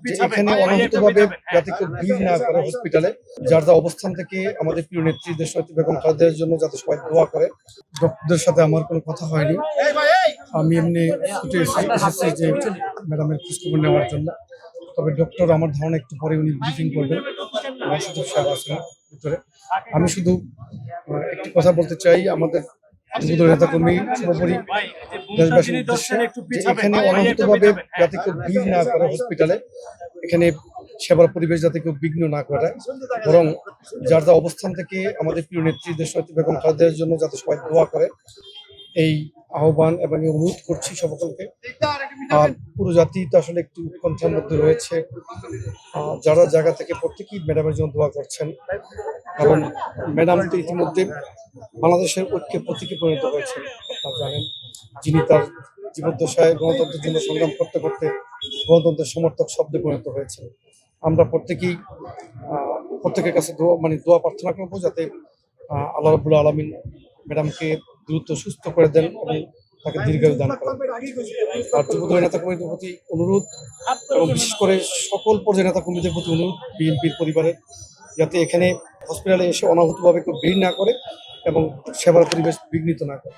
যে এখানে অনাহূতভাবে যাতে কেউ ভিড় না করে হসপিটালে, যার যা অবস্থান থেকে আমাদের প্রিয় নেত্রী দেশনেত্রী বেগম খালেদার জন্য যাতে সবাই দোয়া করে। ডক্টরদের সাথে আমার কোনো কথা হয়নি, আমি এমনি ছুটে এসেছি যে ম্যাডামের খোঁজখবর নেওয়ার জন্য। তবে ডক্টর আমার ধারণা একটু পরে উনি ব্রিফিং করবেন, সচিব সাহেব আছেন ভিতরে। আমি শুধু একটি কথা বলতে চাই আমাদের যুবদল নেতাকর্মী সর্বোপরি দেশবাসীর উদ্দেশ্যে, যে এখানে অনাহূতভাবে যাতে কেউ ভিড় না করে হসপিটালে, এখানে সেবার পরিবেশ যাতে কেউ বিঘ্ন না ঘটায়, বরং যার যা অবস্থান থেকে আমাদের প্রিয় নেত্রী দেশনেত্রী বেগম খালেদার জন্য যাতে সবাই দোয়া করে, এই আহ্বান এবং অনুরোধ করছি সকলকে। আর পুরো জাতি তো আসলে একটু উৎকণ্ঠার মধ্যে রয়েছে, যারা জায়গা থেকে প্রত্যেকেই ম্যাডামের জন্য দোয়া করছেন, কারণ ম্যাডাম তো ইতিমধ্যে বাংলাদেশের ঐক্যের প্রতীকে পরিণত হয়েছেন। আপনারা জানেন, যিনি তার জীবদ্দশায় গণতন্ত্রের জন্য সংগ্রাম করতে করতে গণতন্ত্রের সমর্থক শব্দে পরিণত হয়েছেন। আমরা প্রত্যেকের কাছে দোয়া প্রার্থনা করবো যাতে আল্লাহ রাব্বুল আলামিন ম্যাডামকে দ্রুত সুস্থ করে দেন এবং তাকে দীর্ঘায়ু দান করেন। আর যুবদল নেতা কর্মীদের প্রতি অনুরোধ, এবং বিশেষ করে সকল পর্যায়ের নেতা কর্মীদের প্রতি অনুরোধ, বিএনপির পরিবারের, যাতে এখানে হসপিটালে এসে অনাহূতভাবে কেউ ভিড় না করে এবং সেবার পরিবেশ বিঘ্নিত না করে।